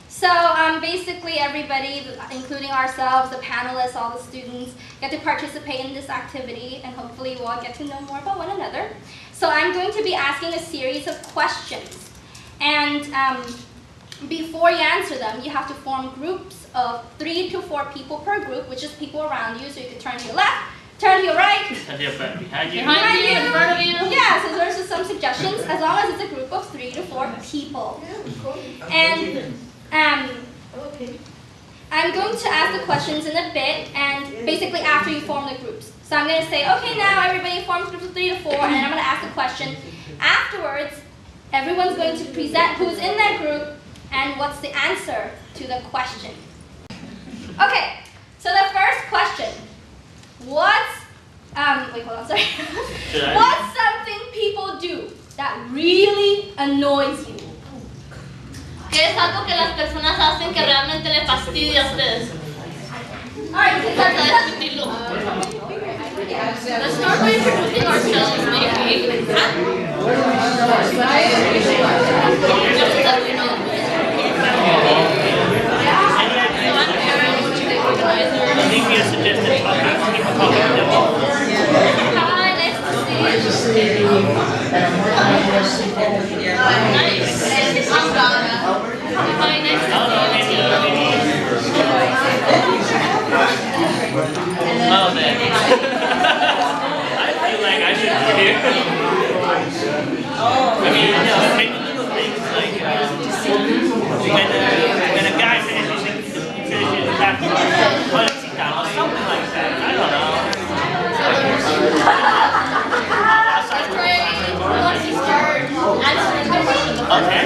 So basically everybody, including ourselves, the panelists, all the students, get to participate in this activity, and hopefully we'll all get to know more about one another. So I'm going to be asking a series of questions. And before you answer them, you have to form groups of 3 to 4 people per group, which is people around you, so you can turn to your left, turn to your right. Behind you. Behind you. In front of you. Yeah, so there's just some suggestions, as long as it's a group of 3 to 4 people. And I'm going to ask the questions in a bit, and basically after you form the groups. So I'm going to say, okay, now everybody forms groups of 3 to 4, and I'm going to ask the question. Afterwards, everyone's going to present who's in that group and what's the answer to the question. Okay, so the first question. What's something people do that really annoys you? ¿Qué es algo que las personas hacen que realmente le fastidia a ustedes? Alright, Let's start by introducing ourselves, maybe. I think we suggested people talking to them. Hi, nice to see you. Nice. I'm Donna. Hi, nice to see you. Oh, man. I feel like I should be here. I mean, maybe little things like when a guy finishes his bathroom, or something like that. I don't know. That's great. Once you start answering the question. Okay.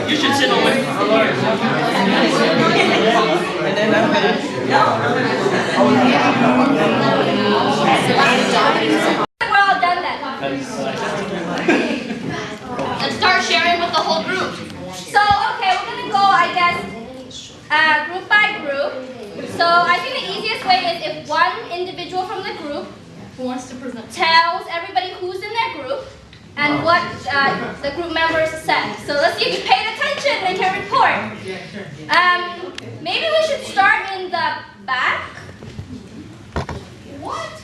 You should sit away from here. And then I'm gonna. We're all done then. Let's start sharing with the whole group. So, okay, we're going to go, I guess, group by group. So, I think the easiest way is if one individual from the group Who wants to present? tells everybody who's in their group and what the group members said. So, let's see if you paid attention and can report. Maybe we should start in the back. What?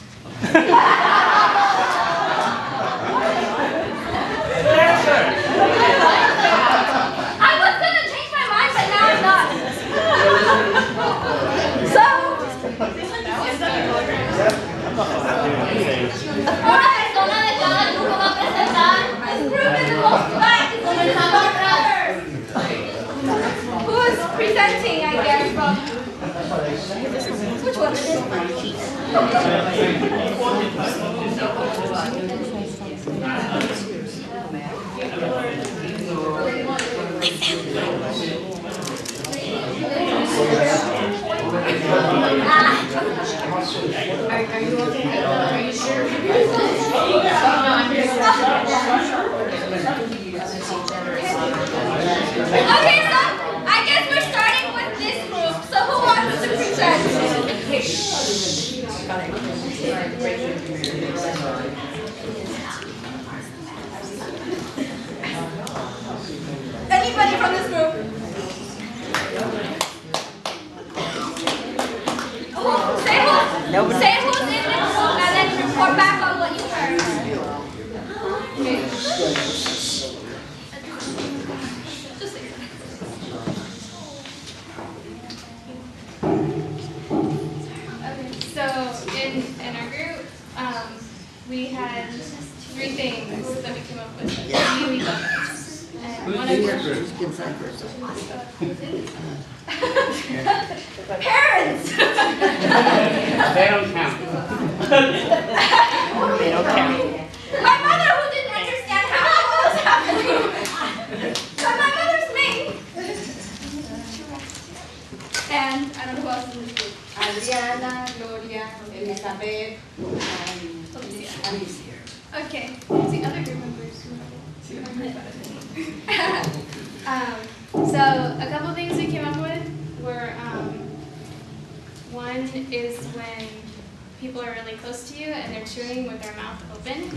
I was gonna change my mind, but now I'm not. So, ahora la persona de cada grupo va a presentar. This group is the most back. It's the who's presenting, I guess, from which one is it? Are you okay? Are you sure? Okay, so I guess we're starting with this group. So who wants to present? Anybody from this group? Say who's in the group and then report back on what you heard. Okay. So in our group, we had 3 things that we came up with that really bugged us. And one of them, Parents! They don't count. They don't count. My mother, who didn't understand how it was happening. But my mother's me. And I don't know who else is in this group. Adriana, Gloria, Elizabeth, and Alicia. okay, it's the other group members who so a couple things we came up with were one is when people are really close to you and they're chewing with their mouth open.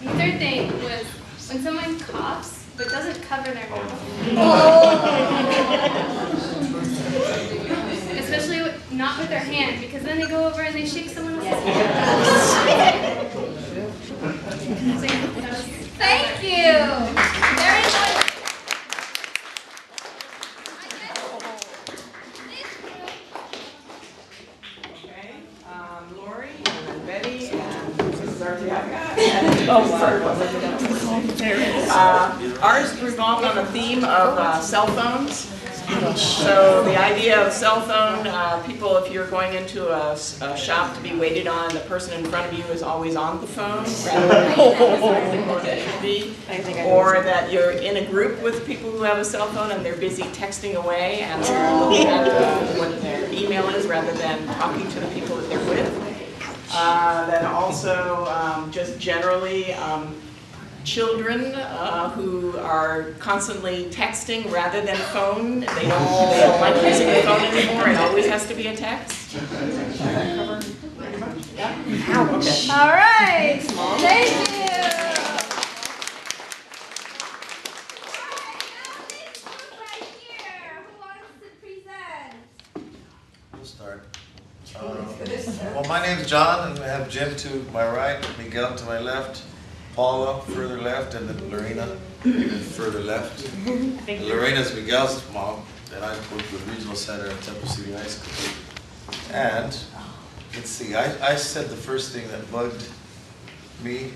The third thing was when someone coughs but doesn't cover their mouth. Especially not with their hand, because then they go over and they shake someone else's hand. Thank you. Very good. Okay, Lori and Betty and Mrs. Arteaga. Oh, sorry. Ours revolved on a theme of cell phones. So the idea of cell phone, people, if you're going into a shop to be waited on, the person in front of you is always on the phone rather than what it should be. Or that you're in a group with people who have a cell phone and they're busy texting away and they're looking at what their email is rather than talking to the people that they're with. Then also just generally children who are constantly texting rather than phone. They don't like using the phone anymore. It always has to be a text. Yeah? Okay. All right. Thank you. We'll start. Well, my name's John, and I have Jim to my right, Miguel to my left, Paula further left, and then Lorena even further left. Lorena's Miguel's mom, and I work with Regional Center at Temple City High School. And let's see, I said the first thing that bugged me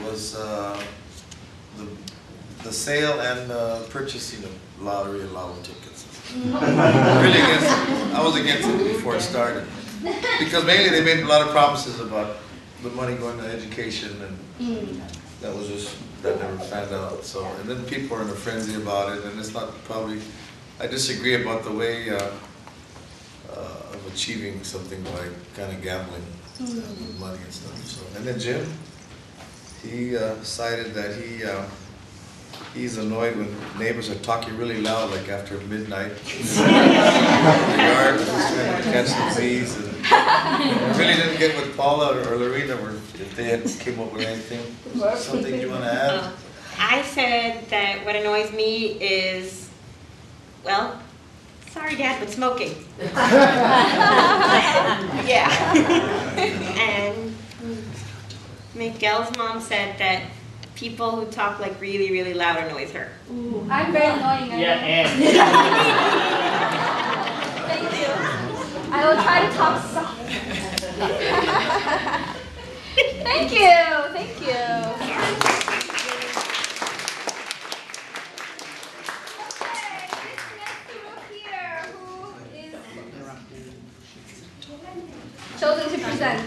was the sale and purchasing of lottery and lotto tickets. Really against it. I was against it before it started. Because mainly they made a lot of promises about the money going to education, and that was just, that never panned out. So, and then people are in a frenzy about it, and it's not probably, I disagree about the way of achieving something by kind of gambling with money and stuff. So, and then Jim, he cited that he's annoyed when neighbors are talking really loud, like after midnight in the yard, just trying to catch the bees. And I really didn't get what Paula or Lorena were, if they had came up with anything. Something you want to add? I said that what annoys me is, well, sorry Dad, but smoking. Yeah. And Miguel's mom said that people who talk like really, really loud annoys her. Ooh, I'm very annoying. Yeah, and. Thank you. I will try to talk soft. Thank you. Thank you. Okay, this next group here, who is chosen to present?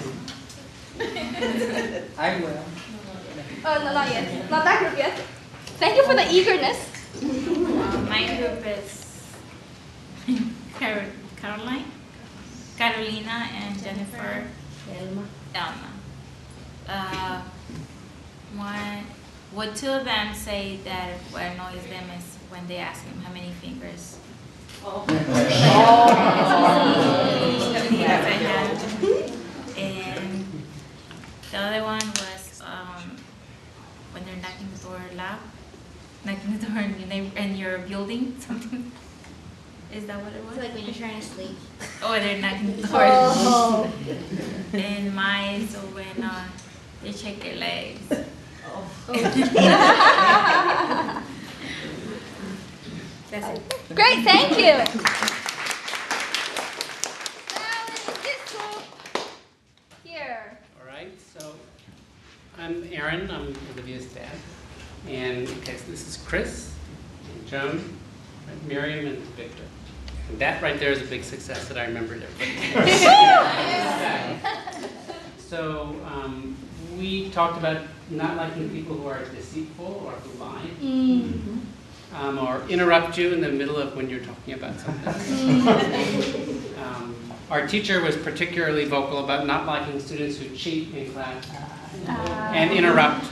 I will. Oh, no, not yet. Not that group yet. Thank you for the eagerness. My group is Caroline, Carolina, and Jennifer. Elma. Two of them say that what annoys them is when they ask him how many fingers. Yes, I had. And the other one was when they're knocking the door loud, knocking the door in your building, something. Is that what it was? Like when you're trying to sleep. Oh, they're knocking the door. Oh. And mine, so when they shake their legs. That's it. Great, thank you. Now this group here. All right, so I'm Aaron, I'm Olivia's dad. And okay, so this is Chris, and Joan, Miriam, and Victor. And that right there is a big success that I remembered everybody. So we talked about not liking people who are deceitful or who lie. Or interrupt you in the middle of when you're talking about something. Our teacher was particularly vocal about not liking students who cheat in class and interrupt.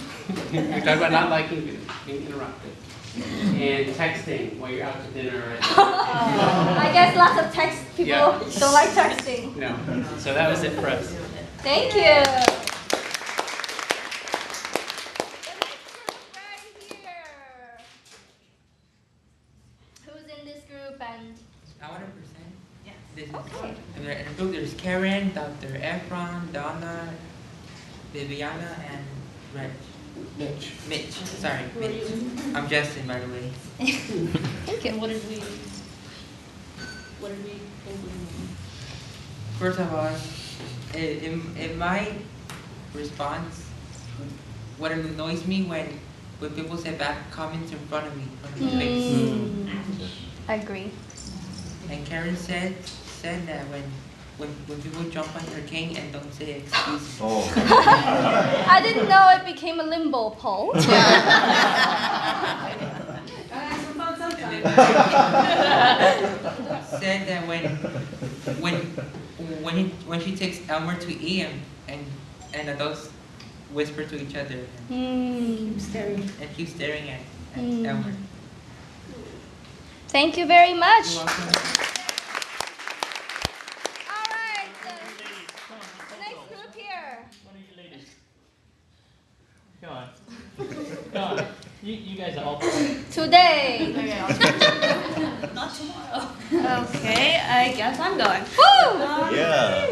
We talked about not liking being interrupted. And texting while you're out to dinner. I guess lots of text people don't like texting. No, so that was it for us. Thank you. Okay. In the group, there's Karen, Dr. Efron, Donna, Viviana, and Mitch. Sorry, Mitch. I'm Justin, by the way. Thank you. What did we implement? First of all, in my response, what annoys me when people say bad comments in front of me, from my face. I agree. And Karen said that when people jump on their king and don't say excuse me. Oh. I didn't know it became a limbo pole. Said that when she takes Elmer to E and adults whisper to each other and keep staring at Elmer. Thank you very much. You're welcome. All right, the next group here. One of you ladies. Come on. Come on. You guys are all Today. Not tomorrow. Okay, I guess I'm going. Woo! Yeah.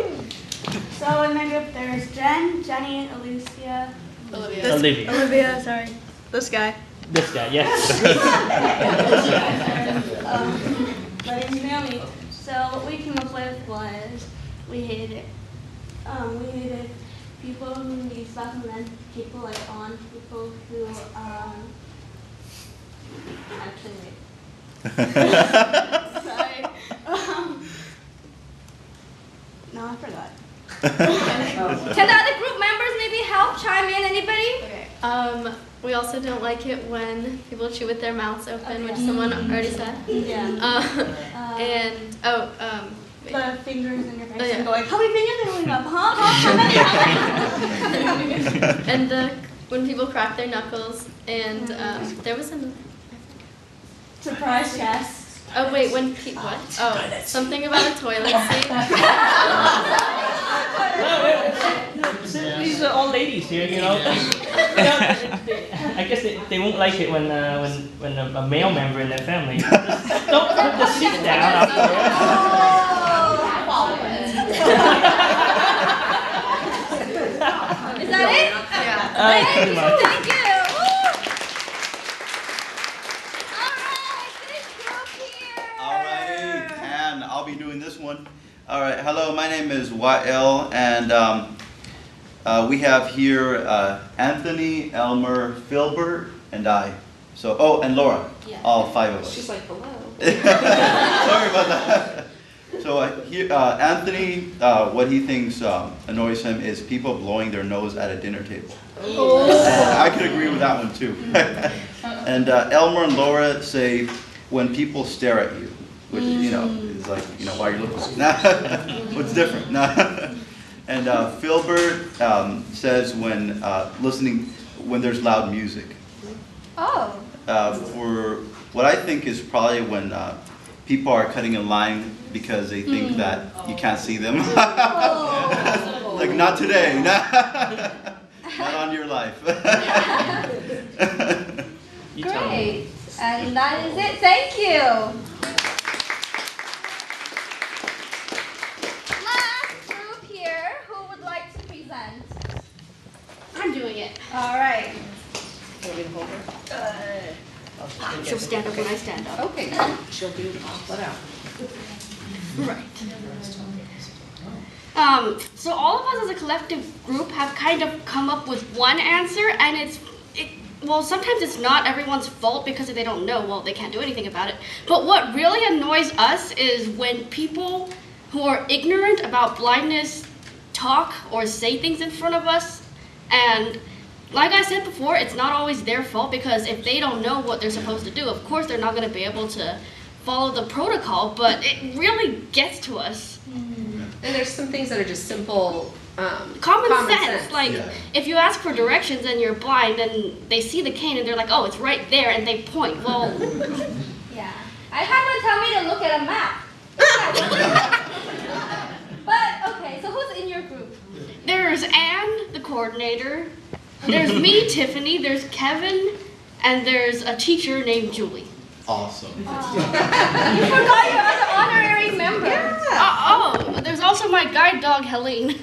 So in my group there's Jen, Jenny, Alicia, Olivia. Olivia, sorry, this guy. This guy, yes. My name's Naomi. So what we came up with was we hated people who need stuff and then people like on people who actually wait. Sorry. No, I forgot. Can the other group members maybe help chime in? Anybody? Okay. We also don't like it when people chew with their mouths open, which someone already said. Yeah. And wait. The fingers in your face Oh, yeah. and going, how many fingers are we up? Huh? How many? And when people crack their knuckles, and there was another. Surprise chest. Oh wait, when what? Oh, something about a toilet seat. These are all ladies here, you know. I guess they won't like it when a male member in their family just don't put the seat down afterwards. Is that it? Yeah. Pretty much. Thank you. All right, this group here. Alrighty, and I'll be doing this one. Alright, hello, my name is YL, and we have here Anthony, Elmer, Philbert, and I. So, oh, and Laura. Yeah. All five of us. She's like, hello. Sorry about that. So Anthony, what he thinks annoys him is people blowing their nose at a dinner table. I could agree with that one too. And Elmer and Laura say when people stare at you, which is like, why are you looking? What's different? And Philbert says when when there's loud music. Oh. For what I think is probably when people are cutting in line because they think that you can't see them. Like, not today, not on your life. Great. And that is it. Thank you. Last group here. Who would like to present? I'm doing it. All right. She'll stand up when I stand up. Okay. She'll do let out. Right. So all of us as a collective group have kind of come up with one answer, and well, sometimes it's not everyone's fault because if they don't know, well, they can't do anything about it. But what really annoys us is when people who are ignorant about blindness talk or say things in front of us. And like I said before, it's not always their fault because if they don't know what they're supposed to do, of course they're not going to be able to follow the protocol, but it really gets to us. And there's some things that are just simple Common sense. Like, Yeah. if you ask for directions and you're blind and they see the cane and they're like, oh, it's right there, and they point. Well, Yeah. I had one tell me to look at a map. But, okay, so who's in your group? there's Anne, the coordinator. There's me, Tiffany. There's Kevin. And there's a teacher named Julie. Awesome. You forgot your other honorary member. dog Helene.